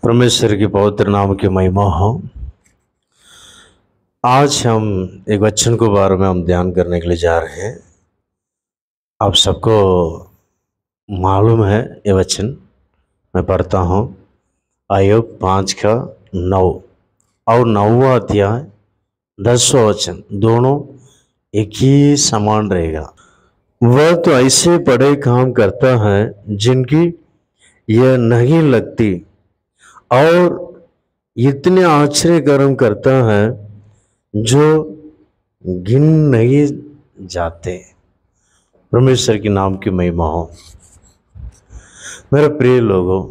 परमेश्वर की पवित्र नाम की महिमा हो। आज हम एक वचन के बारे में हम ध्यान करने के लिए जा रहे हैं। आप सबको मालूम है ये वचन, मैं पढ़ता हूँ। आयोग 5:9 और 9वां अध्याय 10वां वचन, दोनों एक ही समान रहेगा। वह तो ऐसे बड़े काम करता है जिनकी यह नहीं लगती, और इतने आश्चर्य कर्म करता है जो गिन नहीं जाते। परमेश्वर के नाम की महिमा हो। मेरे प्रिय लोगों,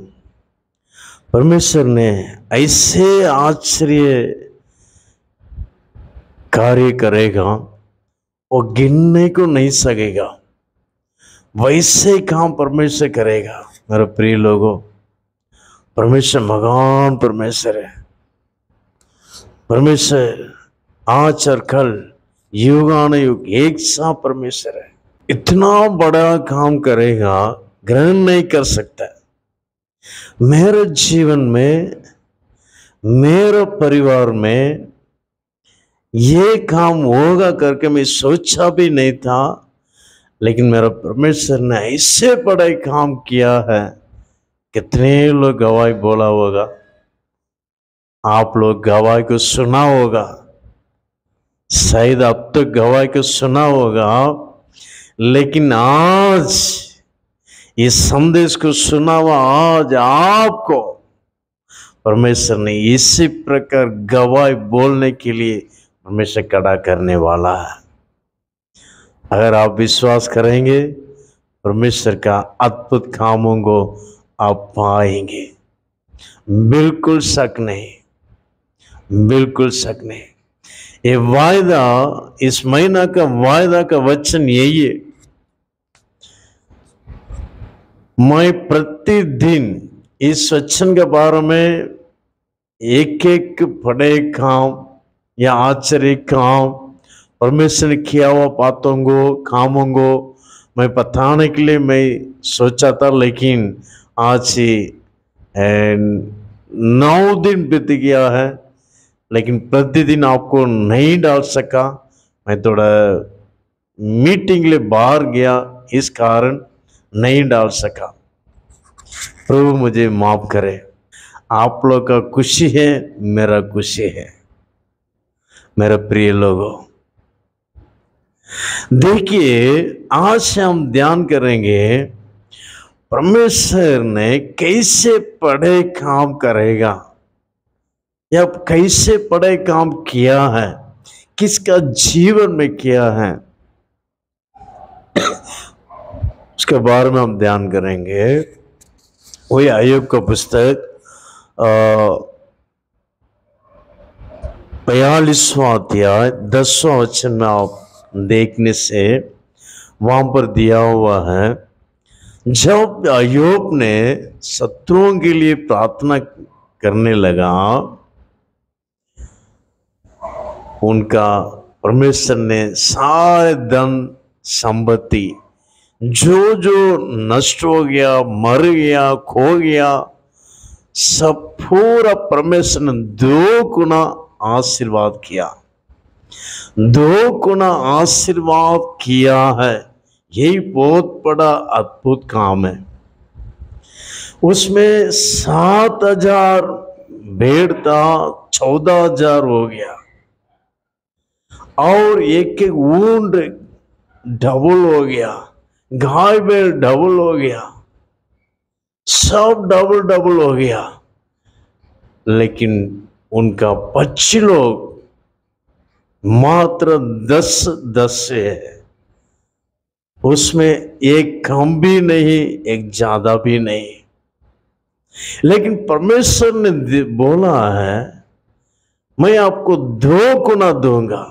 परमेश्वर ने ऐसे आश्चर्य कार्य करेगा और गिनने को नहीं सकेगा, वैसे काम परमेश्वर करेगा। मेरे प्रिय लोगों, परमेश्वर महान परमेश्वर है। परमेश्वर आज और कल युगानुयुग एक सा परमेश्वर है। इतना बड़ा काम करेगा, ग्रहण नहीं कर सकता। मेरे जीवन में, मेरे परिवार में ये काम होगा करके मैं सोचा भी नहीं था, लेकिन मेरा परमेश्वर ने ऐसे बड़ा काम किया है। कितने लोग गवाही बोला होगा, आप लोग गवाही को सुना होगा, शायद अब तक गवाही को सुना होगा, लेकिन आज इस संदेश को सुना हुआ आज आपको परमेश्वर ने इसी प्रकार गवाही बोलने के लिए परमेश्वर खड़ा करने वाला है। अगर आप विश्वास करेंगे, परमेश्वर का अद्भुत कामों को आप पाएंगे। बिल्कुल शक नहीं, बिल्कुल शक नहीं। ये वायदा, इस महीना का वायदा का वचन यही है। मैं प्रतिदिन इस वचन के बारे में एक एक बड़े काम या आश्चर्य काम, परमेश्वर ने किया हुआ बातों को, कामों को मैं बताने के लिए मैं सोचा था, लेकिन आज ही 9 दिन बीत गया है, लेकिन प्रतिदिन आपको नहीं डाल सका। मैं थोड़ा मीटिंग लिए बाहर गया, इस कारण नहीं डाल सका। प्रभु मुझे माफ करे। आप लोग का खुशी है, मेरा खुशी है। मेरे प्रिय लोगों, देखिए आज हम ध्यान करेंगे परमेश्वर ने कैसे बड़े काम करेगा या कैसे बड़े काम किया है, किसका जीवन में किया है, उसके बारे में हम ध्यान करेंगे। वही आयोग का पुस्तक 42वां अध्याय 10वां वचन में आप देखने से वहां पर दिया हुआ है, जब अय्यूब ने शत्रुओं के लिए प्रार्थना करने लगा, उनका परमेश्वर ने सारे धन संपत्ति जो जो नष्ट हो गया, मर गया, खो गया, सब पूरा परमेश्वर ने 2 गुना आशीर्वाद किया। 2 गुना आशीर्वाद किया है। यही बहुत बड़ा अद्भुत काम है। उसमें 7,000 भेड़ था, 14,000 हो गया, और एक एक ऊंट डबल हो गया, गाय बैल डबल हो गया, सब डबल डबल हो गया। लेकिन उनका 25 लोग मात्र 10 से है। उसमें एक कम भी नहीं, एक ज्यादा भी नहीं। लेकिन परमेश्वर ने बोला है, मैं आपको 2 गुना दूंगा।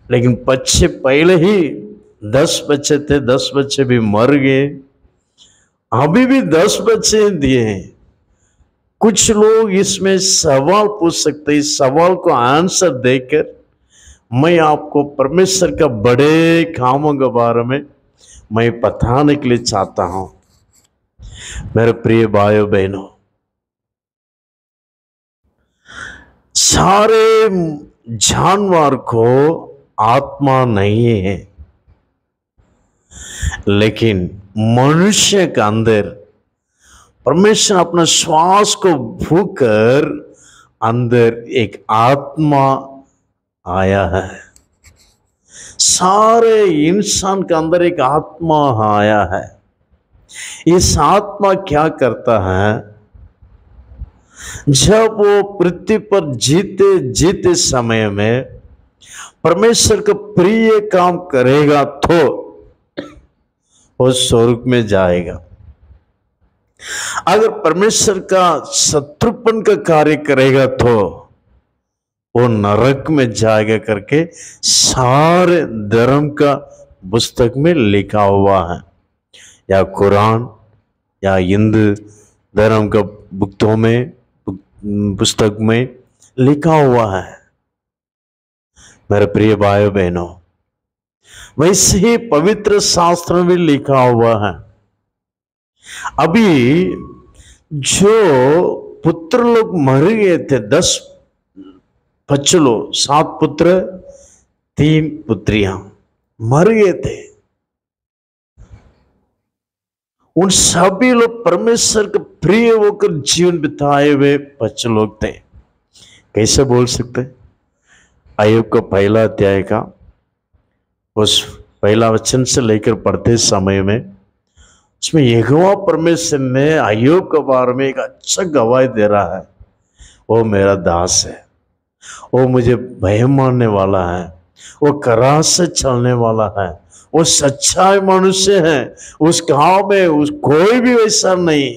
लेकिन बच्चे पहले ही 10 बच्चे थे, 10 बच्चे भी मर गए, अभी भी 10 बच्चे दिए हैं। कुछ लोग इसमें सवाल पूछ सकते हैं, इस सवाल को आंसर देकर मैं आपको परमेश्वर का बड़े कामों के बारे में मैं बताने के लिए चाहता हूं। मेरे प्रिय भाइयों बहनों, सारे जानवर को आत्मा नहीं है, लेकिन मनुष्य के अंदर परमेश्वर अपना श्वास को फूंककर अंदर एक आत्मा आया है। सारे इंसान के अंदर एक आत्मा आया है। इस आत्मा क्या करता है? जब वो पृथ्वी पर जीते जीते समय में परमेश्वर का प्रिय काम करेगा तो वो स्वर्ग में जाएगा। अगर परमेश्वर का शत्रुपन का कार्य करेगा तो वो नरक में जाएगा करके सारे धर्म का पुस्तक में लिखा हुआ है, या कुरान या हिंदू धर्म का पुस्तकों में पुस्तक में लिखा हुआ है। मेरे प्रिय भाइयों बहनों, वैसे ही पवित्र शास्त्र में लिखा हुआ है। अभी जो पुत्र लोग मर गए थे, 10 बच्चों, 7 पुत्र 3 पुत्रियां मर गए थे, उन सभी लोग परमेश्वर के प्रिय होकर जीवन बिताए हुए बच्चे लोग थे। कैसे बोल सकते? अय्यूब का पहला अध्याय का उस पहला वचन से लेकर पढ़ते समय में उसमें यहोवा परमेश्वर ने अय्यूब के बारे में एक अच्छा गवाही दे रहा है। वो मेरा दास है, वो मुझे भय मानने वाला है, वो करार से चलने वाला है, वो सच्चाई मनुष्य है, उस गांव में उस कोई भी वैसा नहीं।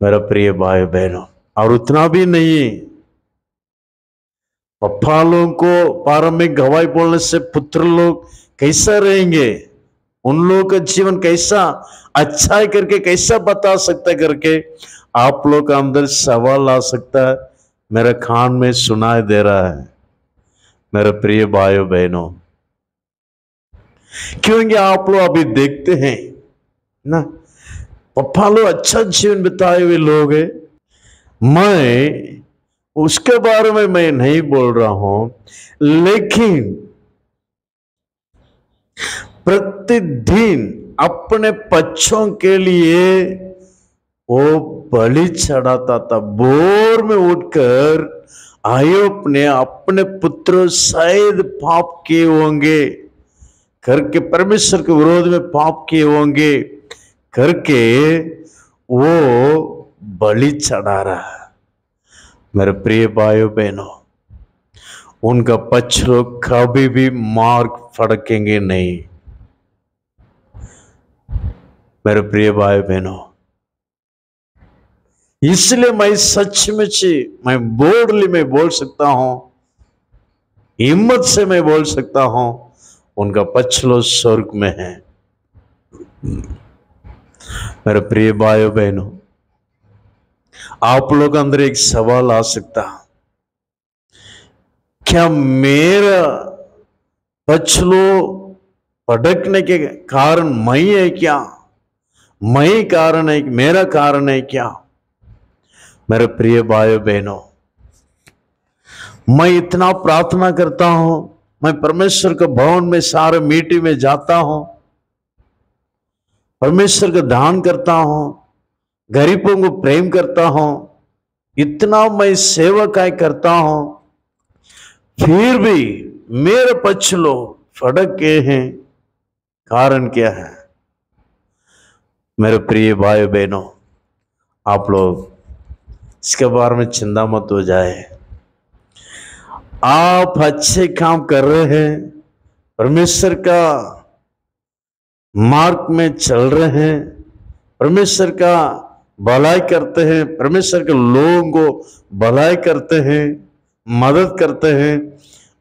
मेरा प्रिय भाई बहनों, और उतना भी नहीं, पप्पा लोगों को बारे में गवाही बोलने से पुत्र लोग कैसा रहेंगे, उन लोगों का जीवन कैसा अच्छा करके कैसा बता सकता है करके आप लोग का अंदर सवाल आ सकता है। मेरे कान में सुनाई दे रहा है मेरे प्रिय भाइयों बहनों, क्योंकि आप लोग अभी देखते हैं ना, पप्पा लोग अच्छा जीवन बिताए हुए लोग हैं। मैं उसके बारे में मैं नहीं बोल रहा हूं, लेकिन प्रतिदिन अपने बच्चों के लिए वो बलि चढ़ाता था। भोर में उठकर अय्यूब ने अपने पुत्र शायद पाप किए होंगे करके, परमेश्वर के विरोध में पाप किए होंगे करके वो बलि चढ़ा रहा है। मेरे प्रिय भाइयों बहनों, उनका बच्चे लोग कभी भी मार्ग फड़केंगे नहीं। मेरे प्रिय भाई बहनों, इसलिए मैं सचमुच मैं बोल्डली मैं बोल सकता हूं, हिम्मत से मैं बोल सकता हूं, उनका पछलो स्वर्ग में है। मेरे प्रिय भाइयों बहनों, आप लोग अंदर एक सवाल आ सकता, क्या मेरा पछलो भटकने के कारण मैं है क्या? मैं कारण है, मेरा कारण है क्या? मेरे प्रिय भाइयों बहनों, मैं इतना प्रार्थना करता हूं, मैं परमेश्वर के भवन में सारे मीटिंग में जाता हूं, परमेश्वर का दान करता हूं, गरीबों को प्रेम करता हूं, इतना मैं सेवा काय करता हूं, फिर भी मेरे पछलो फटक गए हैं। कारण क्या है? मेरे प्रिय भाई बहनों, आप लोग इसके बारे में चिंता मत हो जाए। आप अच्छे काम कर रहे हैं, परमेश्वर का मार्ग में चल रहे हैं, परमेश्वर का भलाई करते हैं, परमेश्वर के लोगों को भलाई करते हैं, मदद करते हैं,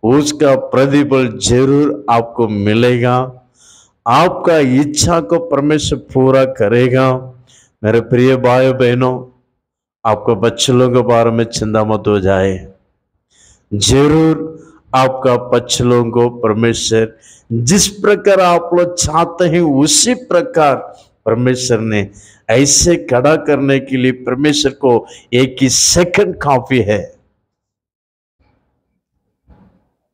उसका प्रतिफल जरूर आपको मिलेगा। आपका इच्छा को परमेश्वर पूरा करेगा। मेरे प्रिय भाई बहनों, आपको बच्चों के बारे में चिंता मत हो जाए, जरूर आपका बच्चों को परमेश्वर जिस प्रकार आप लोग चाहते हैं उसी प्रकार परमेश्वर ने ऐसे खड़ा करने के लिए परमेश्वर को एक ही सेकंड काफी है।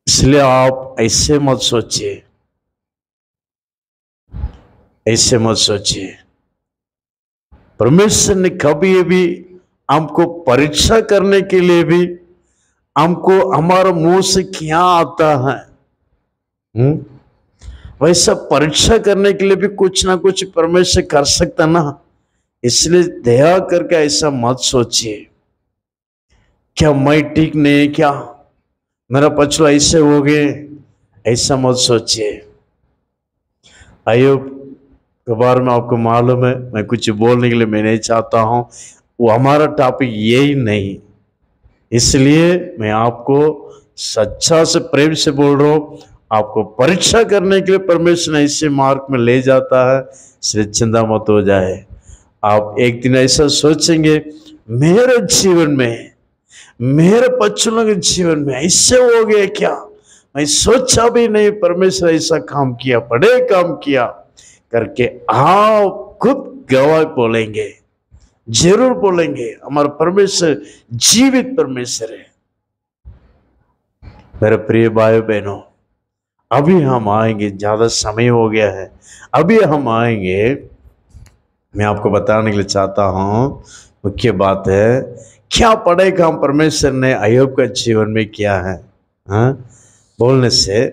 इसलिए आप ऐसे मत सोचिए, ऐसे मत सोचिए। परमेश्वर ने कभी भी हमको परीक्षा करने के लिए भी हमको हमारे मुंह से क्या आता है, वैसा परीक्षा करने के लिए भी कुछ ना कुछ परमेश्वर कर सकता ना। इसलिए दया करके ऐसा मत सोचिए, क्या मैं ठीक नहीं, क्या मेरा पछला ऐसे हो गए, ऐसा मत सोचिए। अय्यूब के बारे में आपको मालूम है, मैं कुछ बोलने के लिए मैं नहीं चाहता हूं, वो हमारा टॉपिक यही नहीं। इसलिए मैं आपको सच्चा से प्रेम से बोल रहा हूं, आपको परीक्षा करने के लिए परमेश्वर ऐसे मार्ग में ले जाता है, इसलिए चिंता मत हो जाए। आप एक दिन ऐसा सोचेंगे, मेरे जीवन में, मेरे बच्चों के जीवन में ऐसे हो गया क्या, मैं सोचा भी नहीं परमेश्वर ऐसा काम किया, बड़े काम किया करके आप खुद गवाह बोलेंगे, जरूर बोलेंगे। हमारा परमेश्वर जीवित परमेश्वर है। मेरे प्रिय भाई बहनों, अभी हम आएंगे, ज्यादा समय हो गया है, अभी हम आएंगे। मैं आपको बताने के लिए चाहता हूं, मुख्य बात है क्या पढ़े काम परमेश्वर ने अय्यूब का जीवन में किया है। हाँ, बोलने से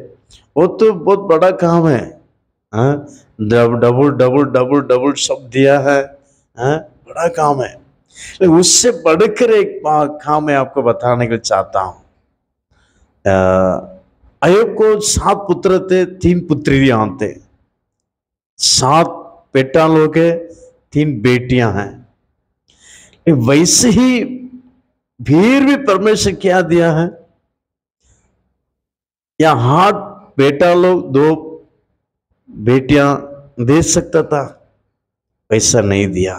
वो तो बहुत बड़ा काम है। हाँ, डबल डबल डबल डबल सब दिया है। हाँ, बड़ा काम है। लेकिन उससे बढ़कर एक काम मैं आपको बताने के लिए चाहता हूं। अय्यूब को 7 पुत्र थे, 3 पुत्रियां थे। 7 बेटा लोग है, 3 बेटियां हैं। वैसे ही फिर भी परमेश्वर क्या दिया है, या 8 बेटा लोग 2 बेटियां दे सकता था, वैसा नहीं दिया।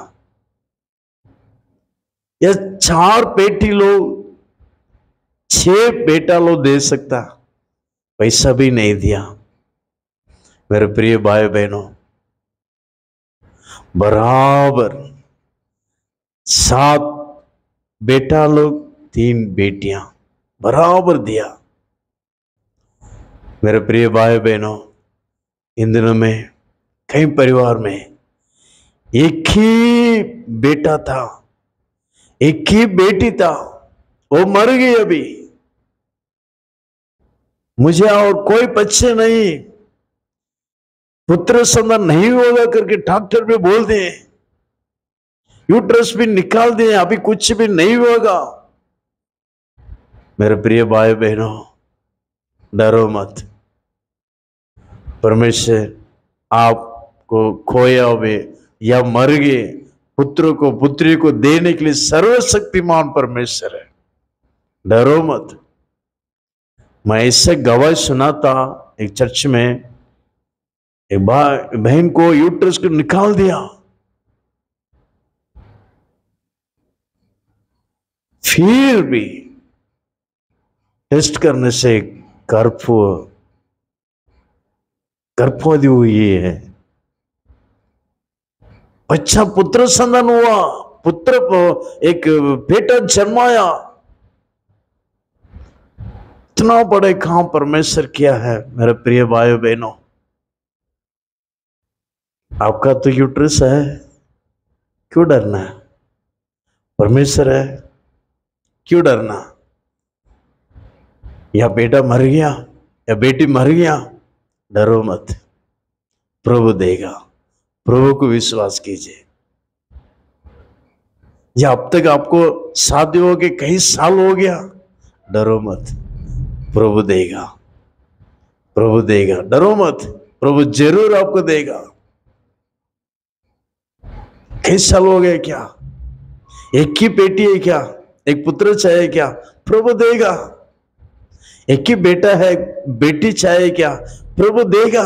या 4 बेटी लोग 6 बेटा लोग दे सकता, वैसा भी नहीं दिया। मेरे प्रिय भाई बहनों, बराबर 7 बेटा लोग 3 बेटियां बराबर दिया। मेरे प्रिय भाई बहनों, इन दिनों में कई परिवार में एक ही बेटा था, एक ही बेटी था, वो मर गई अभी, मुझे और कोई बच्चे नहीं, पुत्र संतान नहीं होगा करके डॉक्टर भी बोल दिए, यूट्रस भी निकाल दिए, अभी कुछ भी नहीं होगा। मेरे प्रिय भाई बहनों, डरो मत। परमेश्वर आपको खोया हुए या मर गए पुत्र को, पुत्री को देने के लिए सर्वशक्तिमान परमेश्वर है। डरो मत। मैं ऐसे गवाही सुना था, एक चर्च में एक बहन को यूट्रस को निकाल दिया, फिर भी टेस्ट करने से गर्भवती हुई है, बच्चा पुत्र संतान हुआ, पुत्र एक बेटा जन्माया। इतना बड़े काम परमेश्वर किया है। मेरे प्रिय भाइयों बहनों, आपका तो यूट्रस है, क्यों डरना है? परमेश्वर है, क्यों डरना? या बेटा मर गया या बेटी मर गया, डरो मत, प्रभु देगा। प्रभु को विश्वास कीजिए। या अब तक आपको शादी हो गई, कई साल हो गया, डरो मत, प्रभु देगा, प्रभु देगा, डरो मत, प्रभु जरूर आपको देगा। कई साल हो गए क्या? एक ही बेटी है क्या? एक पुत्र चाहिए क्या? प्रभु देगा। एक ही बेटा है, बेटी चाहिए क्या? प्रभु देगा।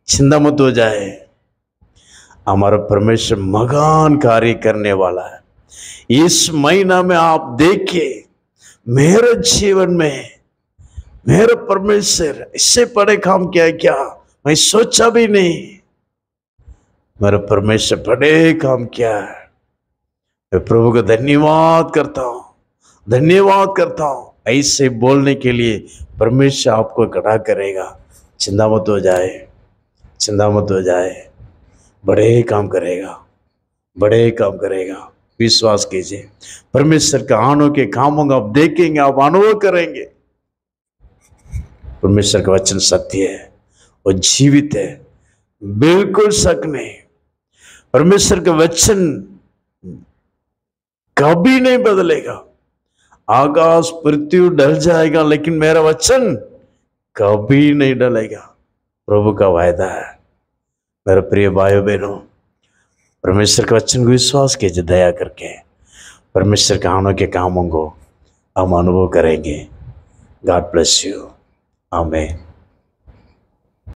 चिंता मत हो जाए, हमारा परमेश्वर महान कार्य करने वाला है। इस महीना में आप देखिए, मेरे जीवन में मेरे परमेश्वर इससे बड़े काम किया क्या, मैं सोचा भी नहीं। मेरा परमेश्वर बड़े काम किया है। मैं प्रभु का धन्यवाद करता हूं, धन्यवाद करता हूं। ऐसे बोलने के लिए परमेश्वर आपको खड़ा करेगा। चिंता मत हो जाए, चिंता मत हो जाए। बड़े काम करेगा, बड़े काम करेगा। विश्वास कीजिए, परमेश्वर के अनोखे कामों का आप देखेंगे, आप अनुभव करेंगे। परमेश्वर का वचन सत्य है और जीवित है, बिल्कुल शक नहीं। परमेश्वर का वचन कभी नहीं बदलेगा। आकाश पृथ्वी डल जाएगा, लेकिन मेरा वचन कभी नहीं डलेगा। प्रभु का वायदा है। मेरे प्रिय भाइयों बहनों, परमेश्वर के वचन को विश्वास कीजिए, दया करके परमेश्वर के अनोखे कामों को हम अनुभव करेंगे। God bless you. आमीन।